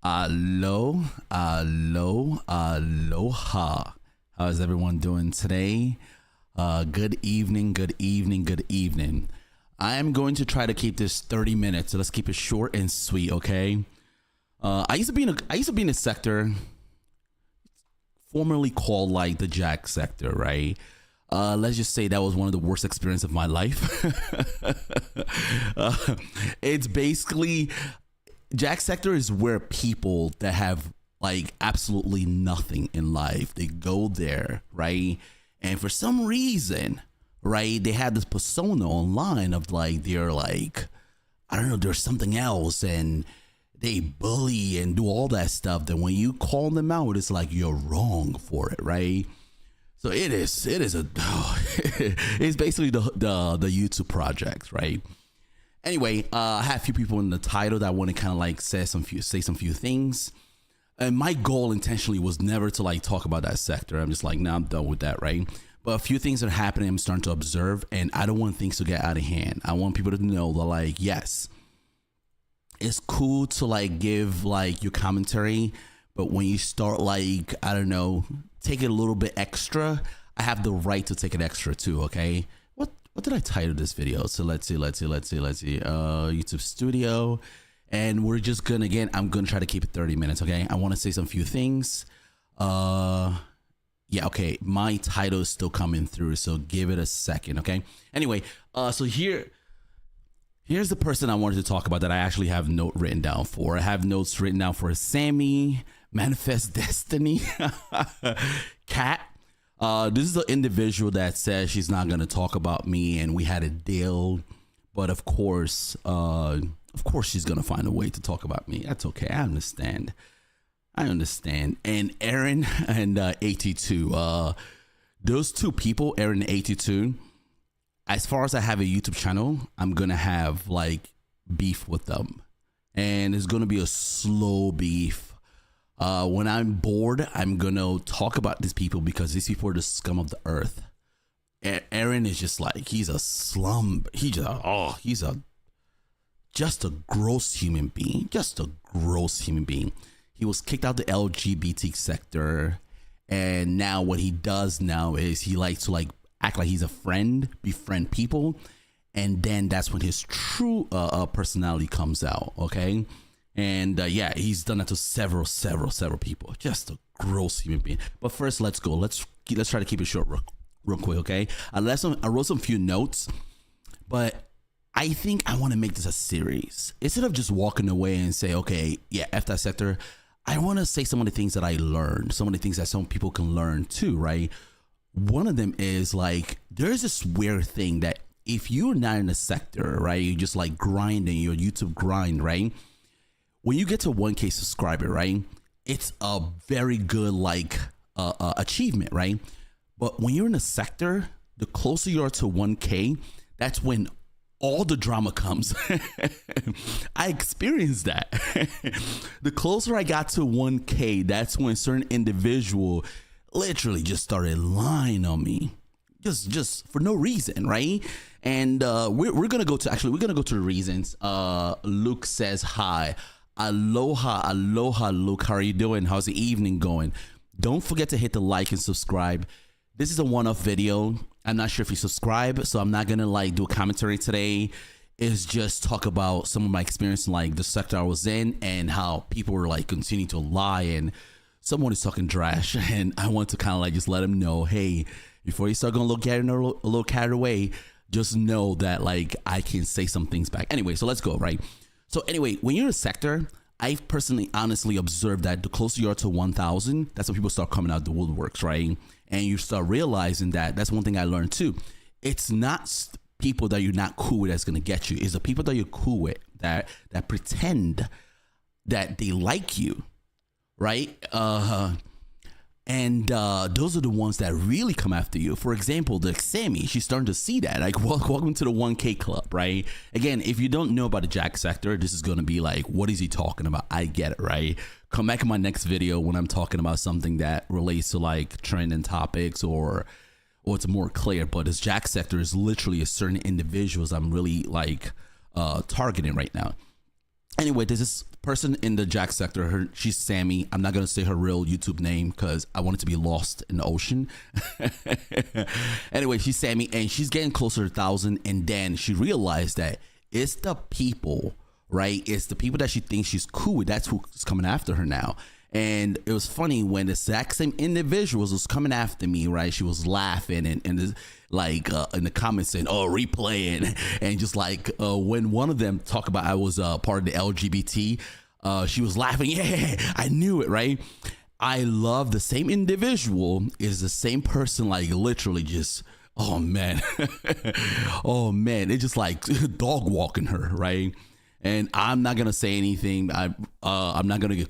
Aloha. How is everyone doing today? Good evening, good evening, good evening. I am going to try to keep this 30 minutes, so let's keep it short and sweet, okay? I used to be in a sector formerly called like the Jack sector, right? Let's just say that was one of the worst experiences of my life. It's basically Jack sector is where people that have like absolutely nothing in life, they go there, right? And for some reason, right, they have this persona online of like they're like, I don't know, there's something else, and they bully and do all that stuff. Then when you call them out, it's like you're wrong for it, right? So it is it's basically the YouTube project, right? Anyway, I have a few people in the title that want to kind of like say some few things. And my goal intentionally was never to like talk about that sector. I'm just like, nah, I'm done with that, right? But a few things are happening. I'm starting to observe, and I don't want things to get out of hand. I want people to know that, like, yes, it's cool to like give like your commentary, but when you start like, I don't know, take it a little bit extra, I have the right to take it extra too. Okay. What did I title this video? So let's see. YouTube Studio. And we're just gonna, again, I'm gonna try to keep it 30 minutes. Okay. I want to say some few things. Yeah. Okay. My title is still coming through, so give it a second. Okay. Anyway, so here's the person I wanted to talk about that I actually have note written down for. I have notes written down for Sammy, Manifest Destiny, Cat. This is the individual that says she's not going to talk about me, and we had a deal, but of course she's going to find a way to talk about me. That's okay. I understand. And Aaron and 82, those two people, Aaron and 82, as far as I have a YouTube channel, I'm going to have like beef with them, and it's going to be a slow beef. When I'm bored, I'm going to talk about these people because these people are the scum of the earth. Aaron is just like, he's a slum. He's just a gross human being. He was kicked out the LGBT sector. And now what he does now is he likes to like act like he's a friend, befriend people. And then that's when his true personality comes out. Okay. And yeah, he's done that to several people. Just a gross human being. But first, let's go. Let's try to keep it short real quick, okay? I wrote some few notes, but I think I want to make this a series. Instead of just walking away and say, okay, yeah, F that sector, I want to say some of the things that I learned, some of the things that some people can learn too, right? One of them is like, there's this weird thing that if you're not in the sector, right, you're just like grinding your YouTube grind, right? When you get to 1K subscriber, right, it's a very good like achievement, right? But when you're in a sector, the closer you are to 1K, that's when all the drama comes. I experienced that. The closer I got to 1K, that's when certain individual literally just started lying on me, just for no reason, right? And we're gonna go to the reasons. Luke says hi. Aloha, Luke. How are you doing? How's the evening going? Don't forget to hit the like and subscribe. This is a one-off video. I'm not sure if you subscribe, so I'm not gonna like do a commentary today. It's just talk about some of my experience in like the sector I was in and how people were like continuing to lie, and someone is talking trash, and I want to kind of like just let them know, hey, before you start gonna look at it a little carried away, just know that like I can say some things back. Anyway, so let's go, right? So anyway, when you're in a sector, I've personally honestly observed that the closer you are to 1,000, that's when people start coming out the woodworks, right? And you start realizing that that's one thing I learned too. It's not people that you're not cool with that's going to get you. It's the people that you're cool with that pretend that they like you, right? And those are the ones that really come after you. For example, the Sammy, she's starting to see that. Like, welcome to the 1K club, right? Again, if you don't know about the Jack sector, this is going to be like, what is he talking about? I get it, right? Come back in my next video when I'm talking about something that relates to like trending topics or it's more clear. But this Jack sector is literally a certain individuals I'm really like targeting right now. Anyway, there's this person in the Jack sector. She's Sammy. I'm not gonna say her real YouTube name because I want it to be lost in the ocean. Anyway, she's Sammy, and she's getting closer to 1,000. And then she realized that it's the people, right? It's the people that she thinks she's cool with. That's who's coming after her now. And it was funny when the exact same individuals was coming after me, right? She was laughing and like in the comments saying, "Oh, replaying," and just like when one of them talked about I was part of the LGBT, she was laughing. Yeah, I knew it, right? I love the same individual is the same person, like literally just. Oh man, oh man, it's just like dog walking her, right? And I'm not gonna say anything. I'm not gonna.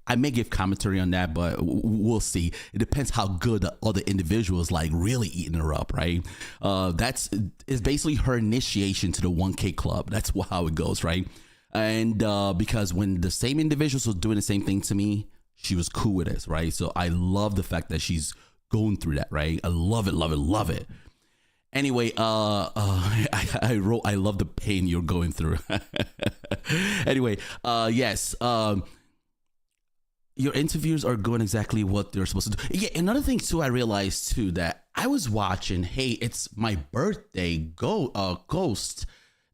I may give commentary on that, but we'll see. It depends how good the other individuals like really eating her up, right? It's basically her initiation to the 1K club. That's how it goes, right? And because when the same individuals was doing the same thing to me, she was cool with it, right? So I love the fact that she's going through that, right? I love it, love it, love it. Anyway, I wrote, I love the pain you're going through. Anyway, yes. Your interviews are going exactly what they're supposed to do. Yeah, another thing too, I realized too that I was watching. Hey, it's my birthday. Ghost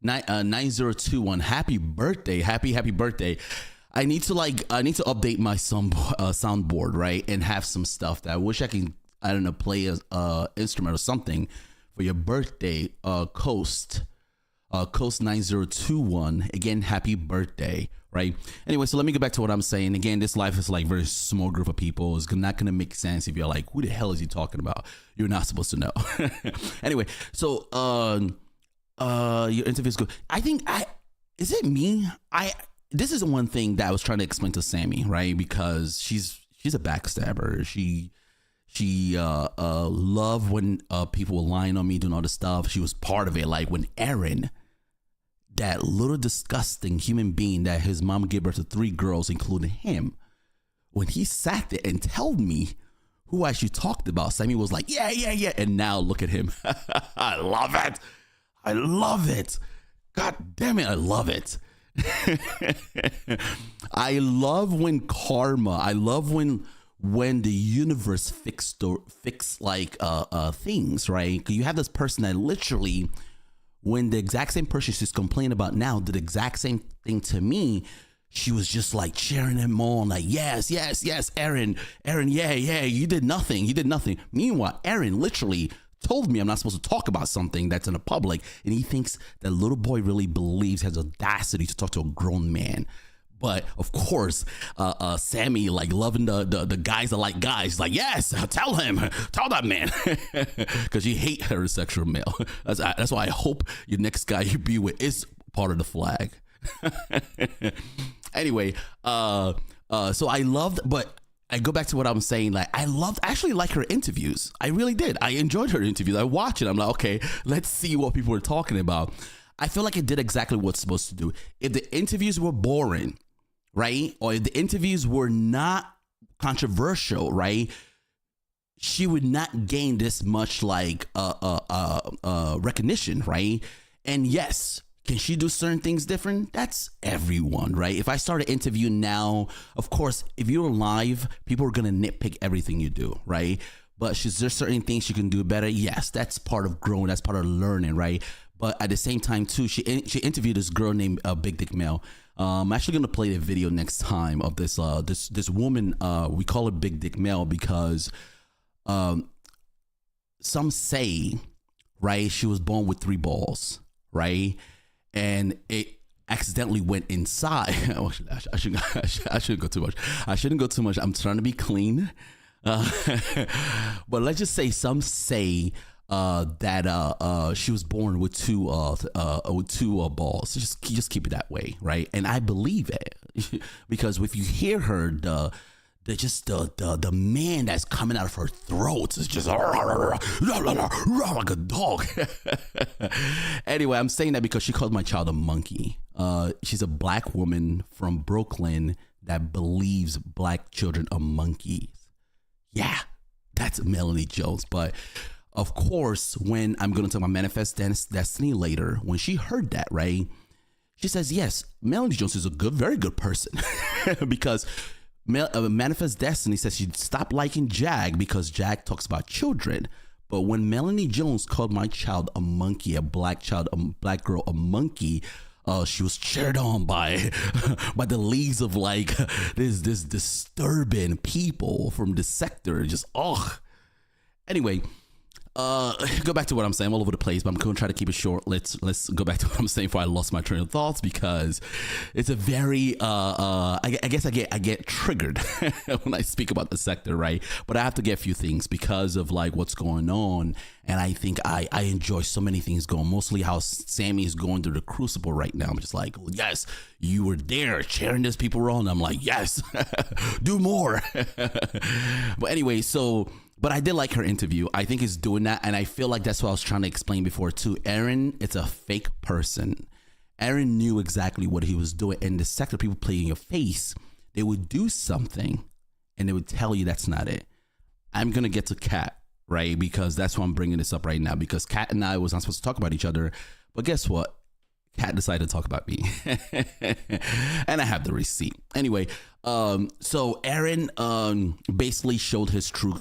9021. Happy birthday! Happy birthday! I need to update my soundboard, right, and have some stuff that I wish I can. I don't know, play a instrument or something for your birthday. Coast 9021. Again, happy birthday. Right. Anyway, so let me get back to what I'm saying. Again, this life is like very small group of people. It's not going to make sense if you're like, who the hell is he talking about? You're not supposed to know. Anyway, so your interview is good. I think is it me? This is one thing that I was trying to explain to Sammy, right? Because she's a backstabber. She loved when people were lying on me, doing all this stuff. She was part of it. Like when Aaron, that little disgusting human being that his mom gave birth to 3 girls, including him, when he sat there and told me who I actually talked about, Sammy was like, yeah. And now look at him. I love it. I love it. God damn it. I love it. I love when karma, I love when the universe fix like things, right? You have this person that literally, when the exact same person she's complaining about now did the exact same thing to me, she was just like cheering him on, like, yes, Aaron, yeah, you did nothing. Meanwhile, Aaron literally told me I'm not supposed to talk about something that's in the public, and he thinks that little boy really believes, has audacity to talk to a grown man. But of course, Sammy, like loving the guys that like guys, like, yes, tell that man, because you hate heterosexual male. That's why I hope your next guy you be with is part of the flag. Anyway, so I loved, but I go back to what I'm saying. Like, I actually like her interviews. I really did. I enjoyed her interviews. I watch it. I'm like, okay, let's see what people are talking about. I feel like it did exactly what it's supposed to do. If the interviews were boring, right, or if the interviews were not controversial, right, she would not gain this much like recognition, right? And yes, can she do certain things different? That's everyone, right? If I start an interview now, of course, if you're live, people are gonna nitpick everything you do, right? But is there certain things she can do better? Yes, that's part of growing. That's part of learning, right? But at the same time, too, she interviewed this girl named Big Dick Mel. I'm actually gonna play the video next time of this this woman. We call her Big Dick Mel because some say, right, she was born with 3 balls, right, and it accidentally went inside. I shouldn't go too much. I shouldn't go too much. I'm trying to be clean. But let's just say some say that she was born with two balls. Just keep it that way, right? And I believe it because if you hear her, the man that's coming out of her throat is just like a dog. Anyway, I'm saying that because she called my child a monkey. She's a black woman from Brooklyn that believes black children are monkeys. Yeah, that's Melanie Jones. But of course, when I'm going to talk about Manifest Destiny later, when she heard that, right, She says, yes, Melanie Jones is a very good person because Manifest Destiny says she stopped liking Jag because Jag talks about children. But when Melanie Jones called my child a monkey, a black girl, a monkey, she was cheered on by the leagues of like this disturbing people from the sector. Just Anyway, go back to what I'm saying. I'm all over the place, but I'm going to try to keep it short. Let's go back to what I'm saying before I lost my train of thoughts, because it's a very I guess I get triggered when I speak about the sector, right? But I have to get a few things because of like what's going on, and I think I enjoy so many things going. Mostly how Sammy is going through the crucible right now. I'm just like, yes, you were there cheering these people on. I'm like, yes, do more. But anyway, But I did like her interview. I think it's doing that. And I feel like that's what I was trying to explain before too. Aaron, it's a fake person. Aaron knew exactly what he was doing. And the sector people play in your face, they would do something and they would tell you that's not it. I'm going to get to Kat, right? Because that's why I'm bringing this up right now. Because Kat and I was not supposed to talk about each other. But guess what? Kat decided to talk about me. And I have the receipt. Anyway, so Aaron basically showed his true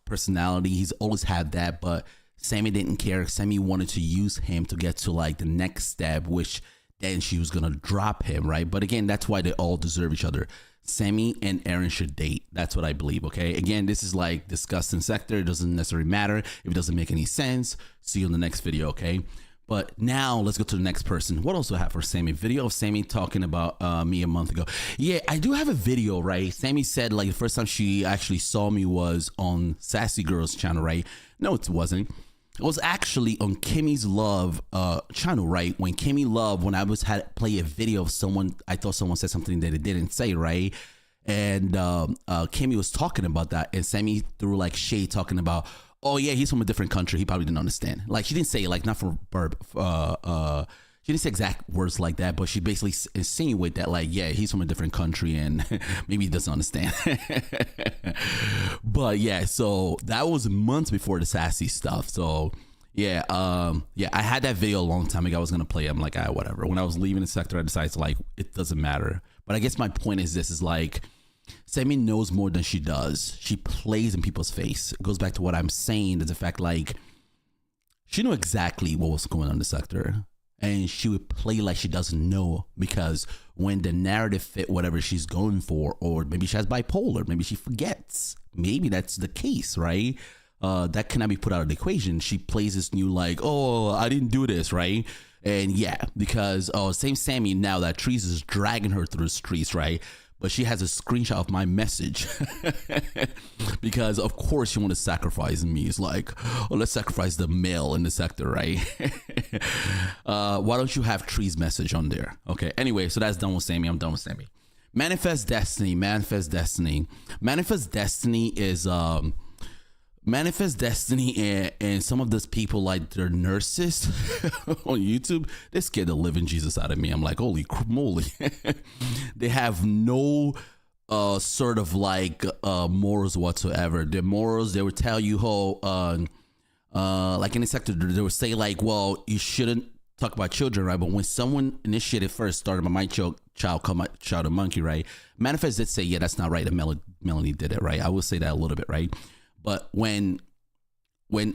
personality. He's always had that, but Sammy didn't care. Sammy wanted to use him to get to like the next step, which then she was gonna drop him, right? But again, that's why they all deserve each other. Sammy and Aaron should date. That's what I believe, okay? Again, this is like discussing sector. It doesn't necessarily matter if it doesn't make any sense. See you in the next video, okay? But now let's go to the next person. What else do I have for Sammy? Video of Sammy talking about me a month ago. Yeah, I do have a video, right? Sammy said like the first time she actually saw me was on Sassy Girl's channel, right? No, it wasn't. It was actually on Kimmy's Love channel, right? When Kimmy Love, when I had play a video of someone, I thought someone said something that it didn't say, right? And Kimmy was talking about that, and Sammy threw like shade talking about, oh yeah, he's from a different country. He probably didn't understand. Like she didn't say like not from Burb. She didn't say exact words like that, but she basically insinuated that like, yeah, he's from a different country and maybe he doesn't understand. But yeah, so that was months before the sassy stuff. So yeah, I had that video a long time ago. I was gonna play it. I'm like, whatever. When I was leaving the sector, I decided to like, it doesn't matter. But I guess my point is this: is like, Sammy knows more than she does. She plays in people's face. It goes back to what I'm saying, is the fact like she knew exactly what was going on in the sector, and she would play like she doesn't know, because when the narrative fit whatever she's going for, or maybe she has bipolar, maybe she forgets, maybe that's the case, right? That cannot be put out of the equation. She plays this new like, oh, I didn't do this, right? And yeah, because same Sammy now that Trees is dragging her through the streets, right? But she has a screenshot of my message because of course she want to sacrifice me. It's like, oh, let's sacrifice the male in the sector, right? Why don't you have Tree's message on there? Okay. Anyway, so that's done with Sammy. I'm done with Sammy. Manifest Destiny. Manifest Destiny. Manifest Destiny is Manifest Destiny and some of those people, like their nurses on YouTube, they scared the living Jesus out of me. I'm like, holy moly. They have no sort of like morals whatsoever. Their morals, they would tell you how like in the sector, they would say like, well, you shouldn't talk about children, right? But when someone initiated first started about my child called my child a monkey, right? Manifest did say, yeah, that's not right. And Melanie did it, right? I will say that a little bit, right? But when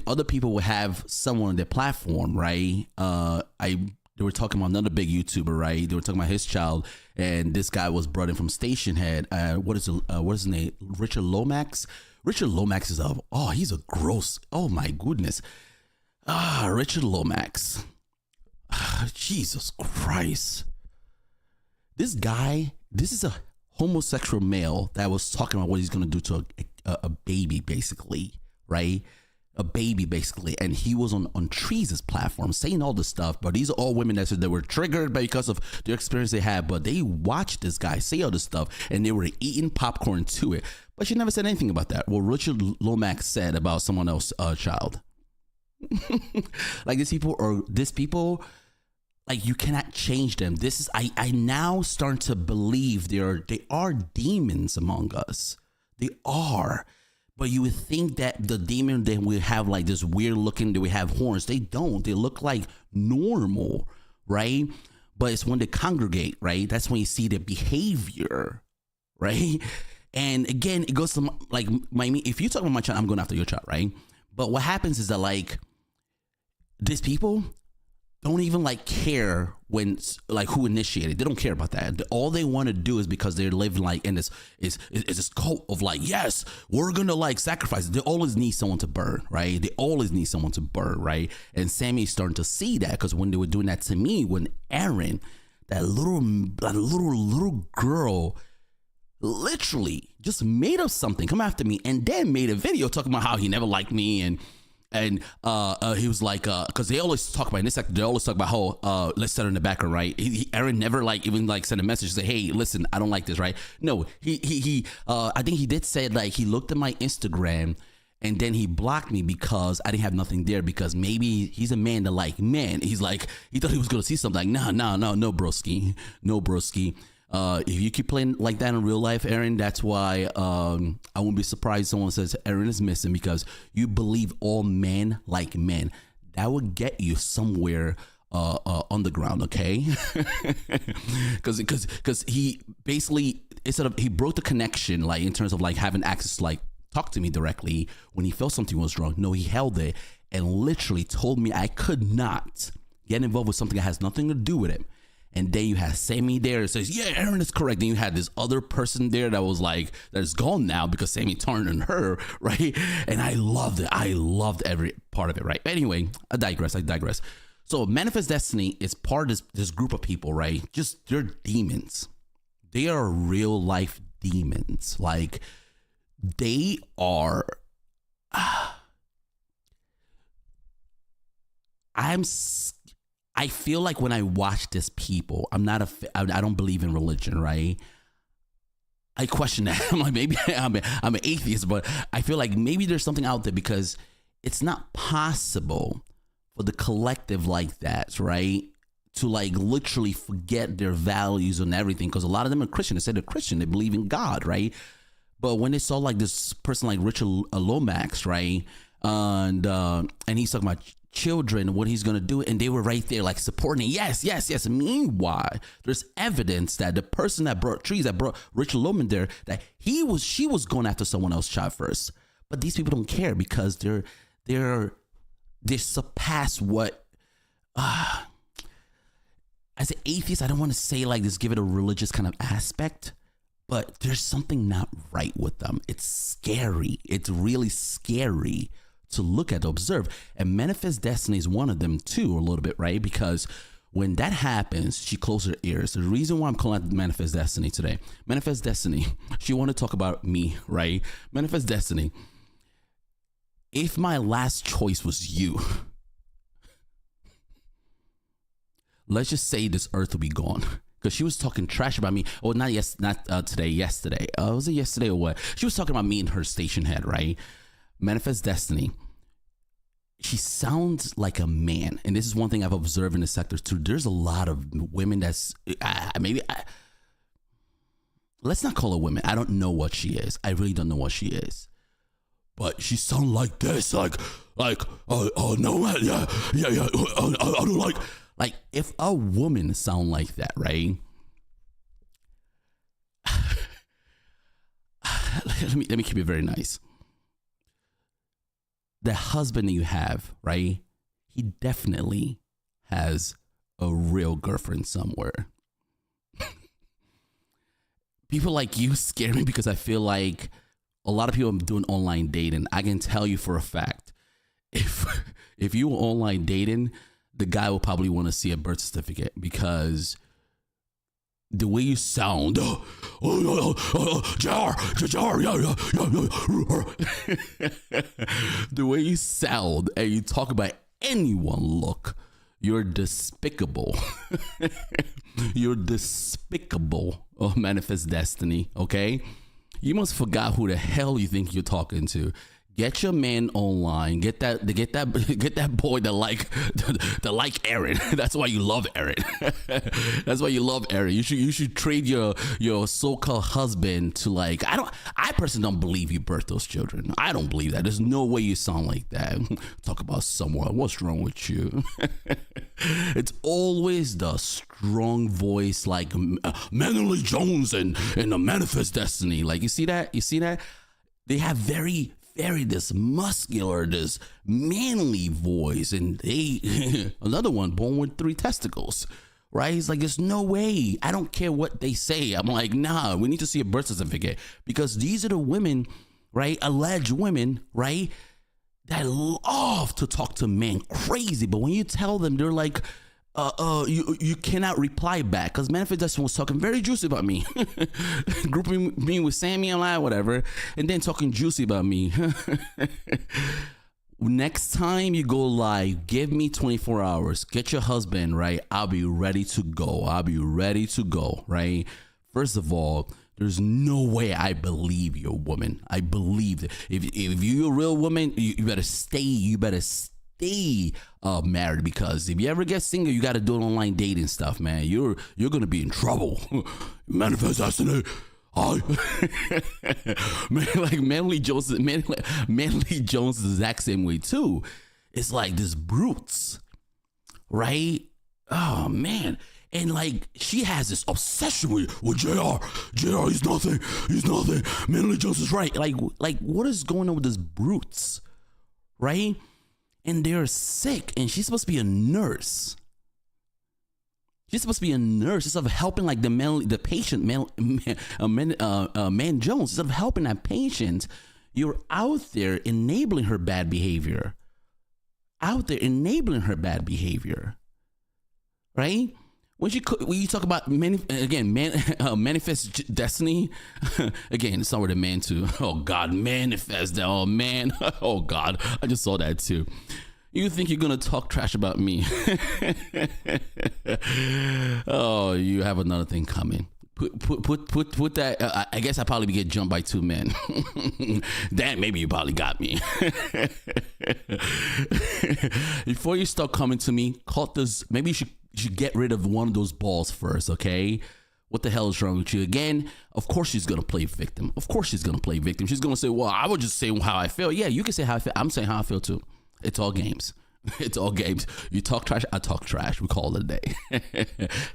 other people would have someone on their platform, right? They were talking about another big YouTuber, right? They were talking about his child, and this guy was brought in from Station Head. What is his name? Richard Lomax. Richard Lomax is he's a gross. Oh my goodness. Richard Lomax. Jesus Christ. This guy. This is a homosexual male that was talking about what he's gonna do to a baby, basically, right? A baby, basically, and he was on Trees' platform saying all this stuff. But these are all women that said they were triggered because of the experience they had. But they watched this guy say all this stuff, and they were eating popcorn to it. But she never said anything about that. What Richard Lomax said about someone else's child. Like these people, like you cannot change them. This is I now start to believe they are demons among us. They are. But you would think that the demon that we have like this weird looking, that we have horns. They don't. They look like normal right? But it's when they congregate, right? That's when you see the behavior, right? And again, it goes to like if you talk about my child, I'm going after your child, right? But what happens is that like these people don't even like care when like who initiated. They don't care about that. All they want to do is because they're living like in this is this cult of like, yes, we're gonna like sacrifice. They always need someone to burn, right? They always need someone to burn, right? And Sammy's starting to see that because when they were doing that to me, when Aaron, that little girl, literally just made up something, come after me, and then made a video talking about how he never liked me and he was like, because they always talk about in this sector, they always talk about how let's set her in the background, right? Aaron never like even like sent a message to say, hey, listen, I don't like this, right? No, he I think he did say like he looked at my Instagram and then he blocked me because I didn't have nothing there because maybe he's a man that like men. He's like he thought he was gonna see something like no broski. If you keep playing like that in real life, Aaron, that's why I won't be surprised someone says Aaron is missing because you believe all men like men. That would get you somewhere underground, okay? Because he basically instead of he broke the connection, like in terms of like having access to like talk to me directly when he felt something was wrong. No, he held it and literally told me I could not get involved with something that has nothing to do with him. And then you had Sammy there that says, yeah, Aaron is correct. Then you had this other person there that was like, that's gone now because Sammy turned on her, right? And I loved it. I loved every part of it, right? Anyway, I digress. So Manifest Destiny is part of this group of people, right? Just, they're demons. They are real life demons. Like, they are... I feel like when I watch this people, I don't believe in religion, right? I question that. I'm like, maybe I'm an atheist, but I feel like maybe there's something out there because it's not possible for the collective like that, right? To like literally forget their values and everything. Because a lot of them are Christian. They say they're Christian. They believe in God, right? But when they saw like this person like Richard Lomax, right? And he's talking about children, what he's gonna do, and they were right there like supporting it. Yes. Meanwhile, there's evidence that the person that brought Richard Loman there, that she was going after someone else's child first. But these people don't care because they surpass what as an atheist, I don't want to say like this, give it a religious kind of aspect, but there's something not right with them. It's scary. It's really scary to look at, to observe. And Manifest Destiny is one of them too, a little bit, right? Because when that happens, she closed her ears. The reason why I'm calling it Manifest Destiny today, Manifest Destiny, she wanted to talk about me, right? Manifest Destiny, if my last choice was you, let's just say this earth will be gone. Because she was talking trash about me. Oh, not today, yesterday. Was it yesterday or what? She was talking about me and her station head, right? Manifest Destiny, she sounds like a man, and this is one thing I've observed in the sector too. There's a lot of women that's let's not call her women. I don't know what she is. I really don't know what she is, but she sounds like this, like no, yeah, I don't like if a woman sound like that, right? let me keep it very nice. The husband that you have, right? He definitely has a real girlfriend somewhere. People like you scare me because I feel like a lot of people are doing online dating. I can tell you for a fact, if you were online dating, the guy will probably want to see a birth certificate because the way you sound, Jar, the way you sound and you talk about anyone, look, you're despicable. You're despicable. Oh, Manifest Destiny, okay? You must forgot who the hell you think you're talking to. Get your man online. Get that get that boy that like Aaron. That's why you love Aaron. That's why you love Aaron. You should trade your so-called husband to like I personally don't believe you birthed those children. I don't believe that. There's no way you sound like that. Talk about someone. What's wrong with you? It's always the strong voice like Manuel Jones and the Manifest Destiny. Like you see that? They have very this muscular, this manly voice, and they another one born with 3 testicles, right? It's like there's no way. I don't care what they say. I'm like, nah, we need to see a birth certificate, because these are the women, right? Alleged women, right? That love to talk to men crazy, but when you tell them, they're like, you cannot reply back, because Manifest Destiny was talking very juicy about me, grouping me with Sammy online, whatever, and then talking juicy about me. Next time you go live, give me 24 hours. Get your husband, right? I'll be ready to go. Right? First of all, there's no way I believe you're a woman. I believe that if you're a real woman, you better stay married, because if you ever get single, you got to do an online dating stuff, man. You're gonna be in trouble. Manifest Destiny. Man, like Manly Jones is the exact same way too. It's like this brutes, right? Oh man. And like she has this obsession with JR. JR, he's nothing. Manly Jones is right. Like what is going on with this brutes, right? And they're sick, and she's supposed to be a nurse. Instead of helping like the patient, man Jones. Instead of helping that patient, you're out there enabling her bad behavior. Right? When you talk about Manifest Destiny, again, it's not where the man to. Oh God, manifest that. Oh man, oh God, I just saw that too. You think you're gonna talk trash about me? Oh, you have another thing coming. Put that. I guess I probably get jumped by 2 men. Damn, maybe you probably got me. Before you start coming to me, maybe you should get rid of one of those balls first, okay? What the hell is wrong with you? Again, of course she's gonna play victim. She's gonna say, well, I would just say how I feel. Yeah, you can say how I feel. I'm saying how I feel too. It's all games. You talk trash, I talk trash. We call it a day.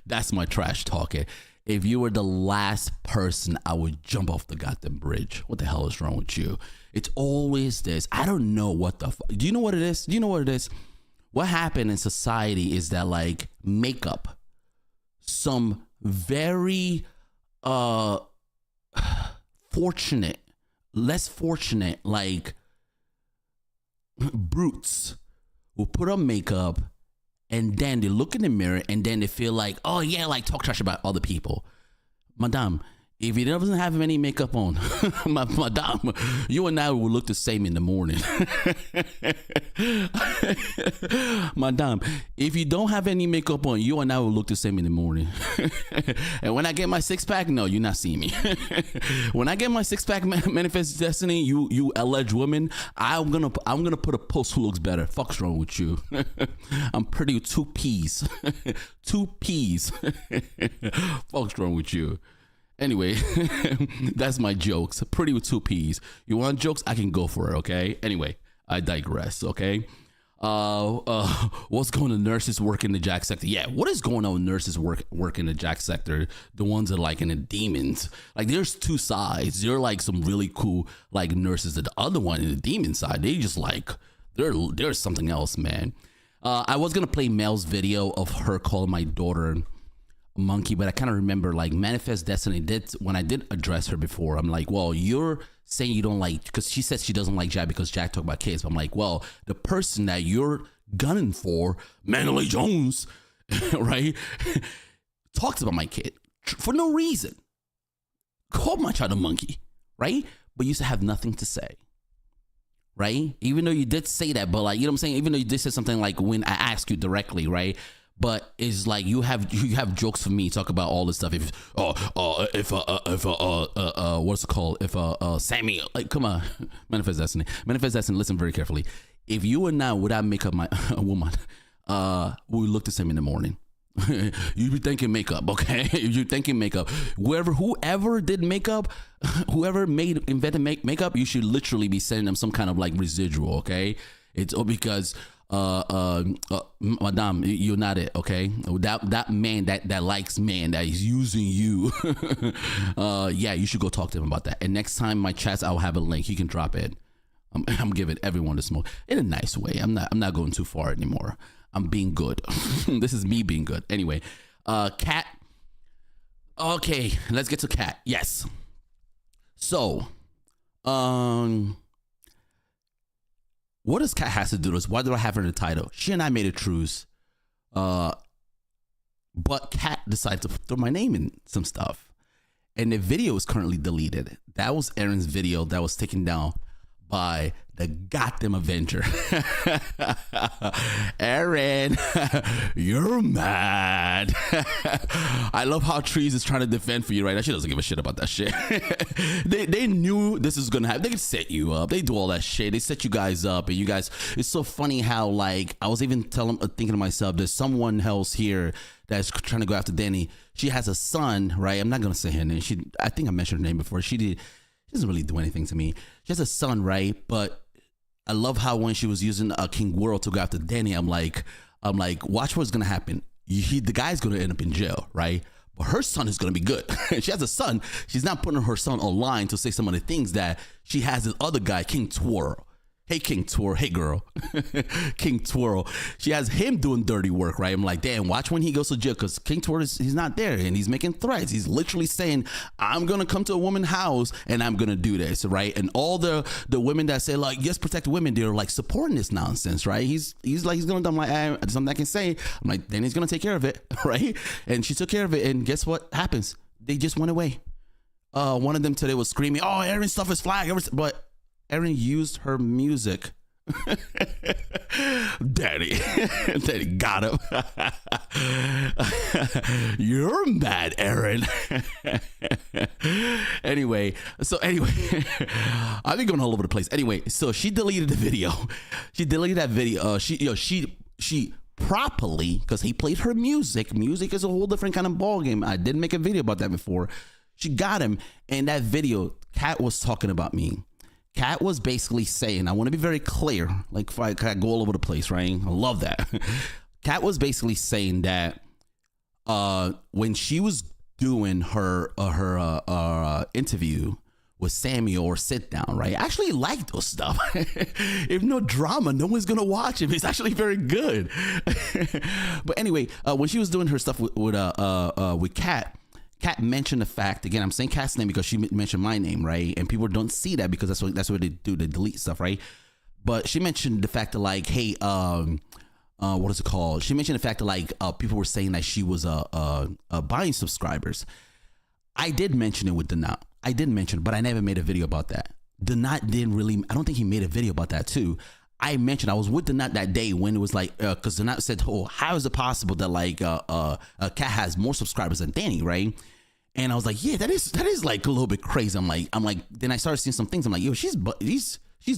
That's my trash talking. If you were the last person, I would jump off the goddamn bridge. What the hell is wrong with you? It's always this. I don't know what the fuck. Do you know what it is? What happened in society is that like makeup, some very less fortunate, like brutes will put on makeup, and then they look in the mirror, and then they feel like, oh yeah, like talk trash about other people. Madame, if he doesn't have any makeup on, madame, you and I will look the same in the morning. Madame, if you don't have any makeup on, you and I will look the same in the morning. And when I get my 6-pack, no, you're not seeing me. When I get my 6-pack, Manifest Destiny, you alleged woman, I'm gonna put a post who looks better. Fuck's wrong with you? I'm pretty with 2 P's. 2 P's. Fuck's wrong with you? Anyway, that's my jokes. Pretty with 2 P's. You want jokes? I can go for it, okay? Anyway, I digress, okay? What's going on? Nurses work in the jack sector. Yeah, what is going on with nurses work in the jack sector? The ones that are like in the demons. Like there's 2 sides. They're like some really cool like nurses. The other one in the demon side, they just like, there's something else, man. I was going to play Mel's video of her calling my daughter monkey, but I kind of remember like Manifest Destiny did when I did address her before. I'm like, well, you're saying you don't like, because she says she doesn't like Jack because Jack talked about kids. But I'm like, well, the person that you're gunning for, Manuel Jones, right, talks about my kid for no reason. Called my child a monkey, right? But used to have nothing to say, right? Even though you did say that, but like, you know what I'm saying? Even though you did say something like when I asked you directly, right? But it's like you have jokes for me, talk about all this stuff. What's it called? If Sammy, like, come on, manifest destiny. Listen very carefully. If you and I would I make up a woman, we look the same in the morning. You be thinking makeup, okay? You thinking makeup. Whoever did makeup, whoever invented makeup, you should literally be sending them some kind of like residual, okay? It's because madam, you're not it, okay? That man that likes man that is using you, yeah, you should go talk to him about that. And next time my chats, I'll have a link. You can drop it. I'm giving everyone the smoke in a nice way. I'm not going too far anymore. I'm being good. This is me being good. Anyway, Cat. Okay, let's get to Cat. Yes. So, what does Cat has to do with this? Why do I have her in the title? She and I made a truce. But Cat decided to throw my name in some stuff. And the video is currently deleted. That was Aaron's video that was taken down by the goddamn Avenger. Aaron, you're mad. I love how Trees is trying to defend for you right now. She doesn't give a shit about that shit. they knew this was gonna happen. They could set you up. They do all that shit. They set you guys up, and you guys. It's so funny how, like, I was even thinking to myself, there's someone else here that's trying to go after Danny. She has a son, right? I'm not gonna say her name. I think I mentioned her name before. She doesn't really do anything to me. She has a son, right? But I love how when she was using King World to go after Danny, I'm like, watch what's gonna happen. The guy's gonna end up in jail, right? But her son is gonna be good. She has a son. She's not putting her son online to say some of the things that she has this other guy, King Twirl. Hey, King Twirl. Hey, girl. King Twirl. She has him doing dirty work, right? I'm like, damn, watch when he goes to jail, because King Twirl, he's not there, and he's making threats. He's literally saying, I'm going to come to a woman's house, and I'm going to do this, right? And all the women that say, like, yes, protect women, they're, like, supporting this nonsense, right? He's going to do, I'm like, something I can say. I'm like, then he's going to take care of it, right? And she took care of it, and guess what happens? They just went away. One of them today was screaming, oh, Aaron's stuff is flag, but Aaron used her music. Daddy got him. You're mad, Aaron. Anyway, I've been going all over the place. Anyway, so she deleted the video. She deleted that video. She properly, because he played her music. Music is a whole different kind of ball game. I didn't make a video about that before. She got him, and that video, Kat was talking about me. Kat was basically saying, I want to be very clear, like if I go all over the place, right? I love that. Kat was basically saying that when she was doing her interview with Sammy or sit down, right? I actually like those stuff. If no drama, no one's gonna watch it. It's actually very good. But anyway, when she was doing her stuff with Kat mentioned the fact, again, I'm saying Kat's name because she mentioned my name, right? And people don't see that because that's what they do, they delete stuff, right? But she mentioned the fact that, like, hey, what is it called? She mentioned the fact that, like, people were saying that she was buying subscribers. I did mention it with Donat. I did mention it, but I never made a video about that. Donat didn't really, I don't think he made a video about that too. I mentioned, I was with Donat that day when it was like, because Donat said, oh, how is it possible that, like, Kat has more subscribers than Danny, right? And I was like, yeah, that is like a little bit crazy. I'm like, then I started seeing some things. I'm like, yo, she's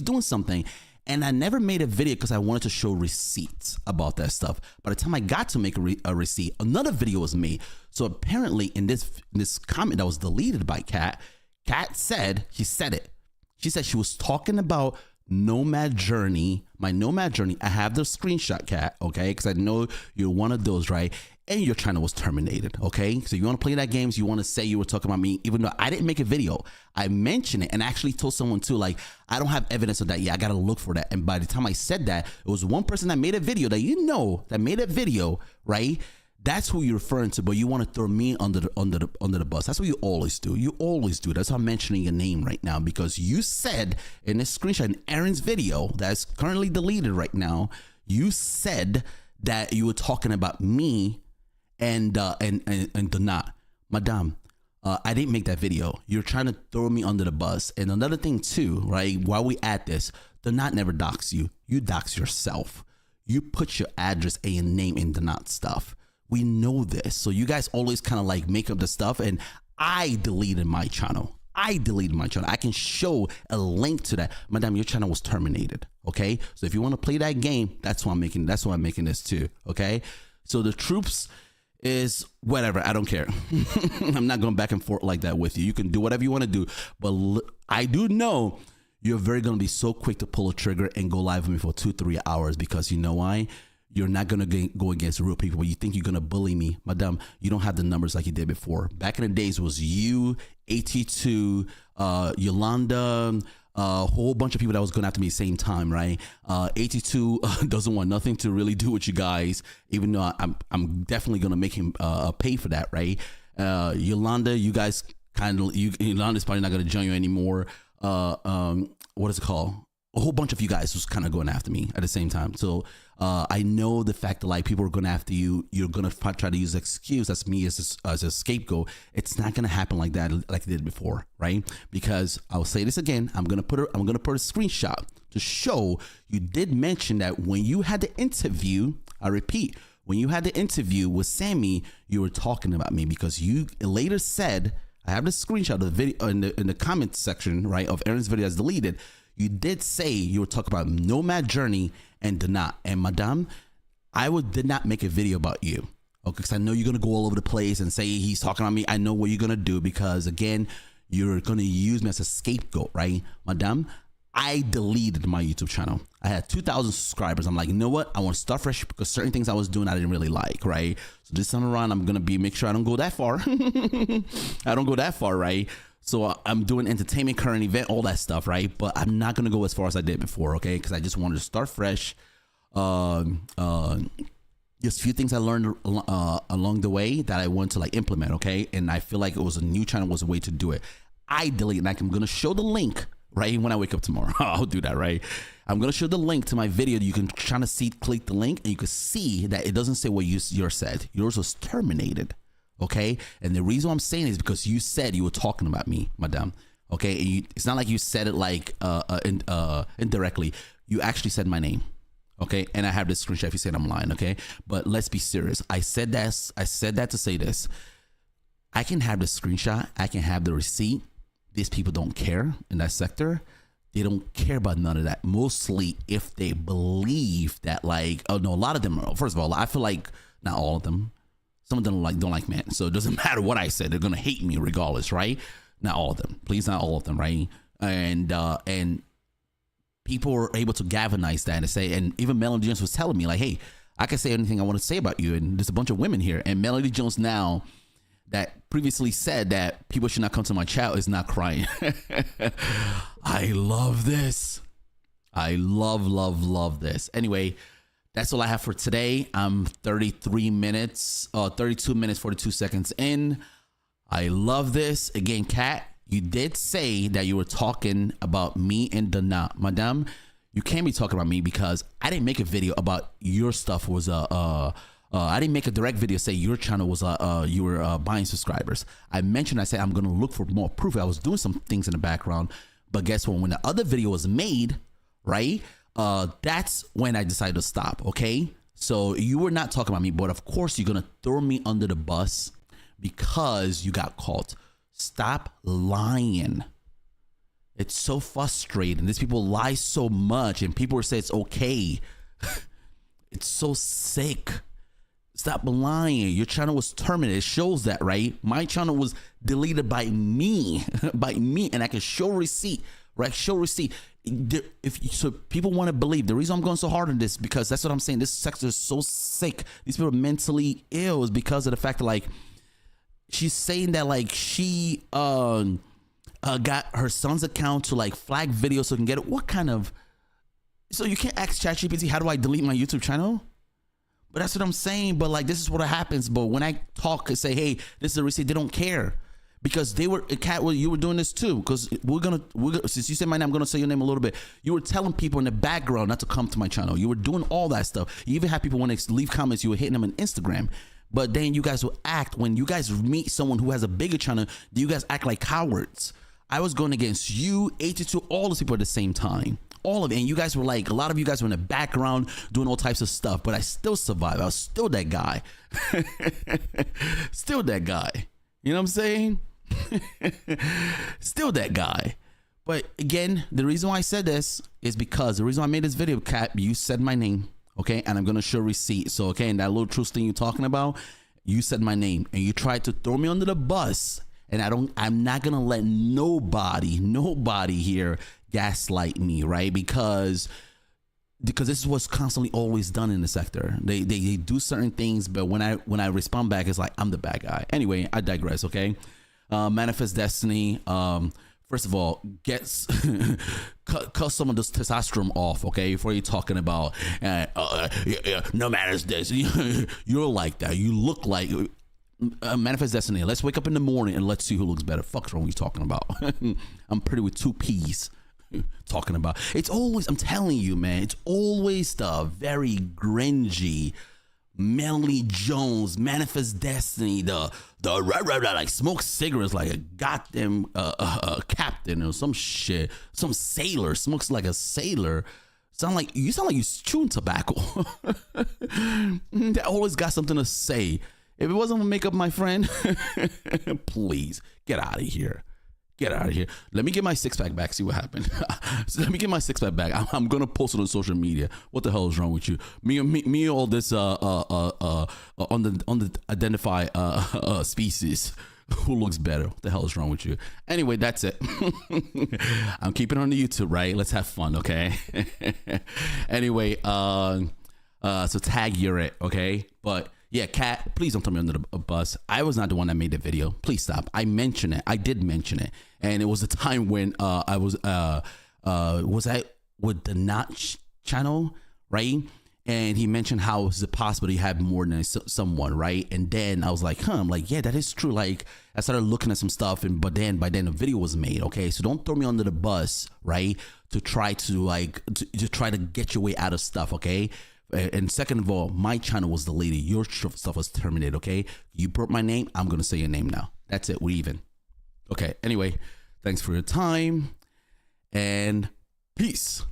doing something. And I never made a video because I wanted to show receipts about that stuff. By the time I got to make a receipt, another video was made. So apparently in this comment that was deleted by Kat said, she said it. She said she was talking about Nomad Journey, my Nomad Journey. I have the screenshot, Kat, okay? Because I know you're one of those, right? And your channel was terminated, okay? So you want to play that games, you want to say you were talking about me, even though I didn't make a video. I mentioned it and actually told someone too, like, I don't have evidence of that yet. I got to look for that. And by the time I said that, it was one person that made a video that made a video, right? That's who you're referring to, but you want to throw me under the bus. That's what you always do. You always do. That's why I'm mentioning your name right now, because you said in this screenshot in Aaron's video that's currently deleted right now, you said that you were talking about me and Donat. Madame, I didn't make that video. You're trying to throw me under the bus. And another thing too, right? While we at this, Donat never dox you. You dox yourself. you put your address and your name in the not stuff. We know this. So you guys always kind of like make up the stuff, and I deleted my channel. I can show a link to that. Madam, your channel was terminated. Okay. So if you want to play that game, that's why I'm making this too. Okay. So the troops is whatever. I don't care. I'm not going back and forth like that with you. You can do whatever you want to do. But I do know you're very going to be so quick to pull a trigger and go live with me for 2-3 hours, because you know why? You're not going to go against real people. You think you're going to bully me. Madam, you don't have the numbers like you did before. Back in the days, it was you, AT2, Yolanda, a whole bunch of people that was going after me at the same time, right? 82 doesn't want nothing to really do with you guys, even though I'm definitely going to make him pay for that, right? Yolanda, you guys Yolanda's probably not going to join you anymore. What is it called? A whole bunch of you guys was kind of going after me at the same time. So I know the fact that like people are going after you, you're going to try to use an excuse that's me as a scapegoat. It's not going to happen like that, like it did before, right? Because I'll say this again. I'm going to put a screenshot to show you did mention that when you had the interview, I repeat, when you had the interview with Sammy, you were talking about me, because you later said, I have the screenshot of the video in the comment section, right, of Aaron's video that's deleted. You did say you were talking about Nomad Journey and did not. And Madame, did not make a video about you. Okay, because I know you're going to go all over the place and say he's talking about me. I know what you're going to do, because again, you're going to use me as a scapegoat, right? Madame, I deleted my YouTube channel. I had 2,000 subscribers. I'm like, you know what? I want to start fresh, because certain things I was doing I didn't really like, right? So this time around, I'm going to make sure I don't go that far. I don't go that far, right? So I'm doing entertainment, current event, all that stuff, right? But I'm not going to go as far as I did before, okay? Because I just wanted to start fresh. Just a few things I learned along the way that I want to like implement, okay? And I feel like it was a new channel was a way to do it. I deleted, like I'm going to show the link right when I wake up tomorrow. I'll do that, right? I'm going to show the link to my video. You can try to click the link, and you can see that it doesn't say what yours said. Yours was terminated. Okay, and the reason I'm saying is because you said you were talking about me, Madame. Okay, and it's not like you said it like indirectly. You actually said my name. Okay, and I have this screenshot if you said I'm lying. Okay, but let's be serious. I said that to say this. I can have the screenshot. I can have the receipt. These people don't care in that sector. They don't care about none of that. Mostly if they believe that, like, oh no, a lot of them. First of all, I feel like not all of them. Some of them don't like men, so it doesn't matter what I said. They're gonna hate me regardless, right? Not all of them, please, not all of them, right? And people were able to galvanize that and say, and even Melody Jones was telling me like, hey, I can say anything I want to say about you, and there's a bunch of women here. And Melody Jones now, that previously said that people should not come to my channel, is not crying. I love this. I love this. Anyway. That's all I have for today. I'm 32 minutes, 42 seconds in. I love this. Again, Kat, you did say that you were talking about me and Dana. Madame, you can't be talking about me, because I didn't make a video about your stuff was I didn't make a direct video say your channel was you were buying subscribers. I said I'm gonna look for more proof. I was doing some things in the background, but guess what? When the other video was made, right? That's when I decided to stop. Okay, so you were not talking about me, but of course you're gonna throw me under the bus because you got caught. Stop lying. It's so frustrating. These people lie so much, and people say it's okay. It's so sick. Stop lying. Your channel was terminated. It shows that, right? My channel was deleted by me, and I can show receipt. Right? Show receipt. So people want to believe. The reason I'm going so hard on this, because that's what I'm saying. This sector is so sick. These people are mentally ill, is because of the fact that like she's saying that like she got her son's account to like flag videos so can get it. What kind of? So you can't ask ChatGPT, how do I delete my YouTube channel? But that's what I'm saying. But like this is what happens. But when I talk and say, hey, this is a receipt, they don't care. Because they were, Kat, you were doing this too. Because we're gonna, since you said my name, I'm gonna say your name a little bit. You were telling people in the background not to come to my channel. You were doing all that stuff. You even had people when they leave comments, you were hitting them on Instagram. But then you guys will act, when you guys meet someone who has a bigger channel, you guys act like cowards. I was going against you, 82, all those people at the same time. all of it. And you guys were like, a lot of you guys were in the background doing all types of stuff, but I still survived. I was still that guy. Still that guy. You know what I'm saying? Still that guy. But again, the reason why I said this is because the reason I made this video, Kat, you said my name, okay? And I'm going to show receipt. So, okay, and that little truth thing you're talking about, you said my name and you tried to throw me under the bus. And I'm not going to let nobody here gaslight me, right? Because this is what's constantly always done in the sector. They do certain things, but when I respond back, it's like, I'm the bad guy. Anyway, I digress, okay? Manifest destiny. First of all, cut some of this testosterone off, okay? Before you're talking about, no matters this. You're like that. You look like manifest destiny. Let's wake up in the morning and let's see who looks better. Fuck's wrong? What you talking about? I'm pretty with 2 P's. Talking about. It's always. I'm telling you, man. It's always the very gringy, Melly Jones, manifest destiny, the like smoke cigarettes like a goddamn captain or some shit, some sailor smokes like a sailor. You sound like you chewing tobacco. That always got something to say. If it wasn't gonna make up, my friend, please get out of here. Get out of here. Let me get my 6-pack back. See what happened. So let me get my 6-pack back. I'm gonna post it on social media. What the hell is wrong with you? Me all this on the identify species. Who looks better? What the hell is wrong with you? Anyway, that's it. I'm keeping it on the YouTube, right? Let's have fun, okay? Anyway, so tag you're it, okay? But yeah, Kat, please don't throw me under the bus. I was not the one that made the video. Please stop. I mentioned it. I did mention it. And it was a time when I was I with the Notch channel, right? And he mentioned how is it possible he had more than someone, right? And then I was like, I'm like, yeah, that is true. Like I started looking at some stuff, and by then the video was made, okay? So don't throw me under the bus, right? To try to try to get your way out of stuff, okay? And second of all, my channel was deleted. Your stuff was terminated, okay? You brought my name. I'm going to say your name now. That's it. We're even. Okay. Anyway, thanks for your time and peace.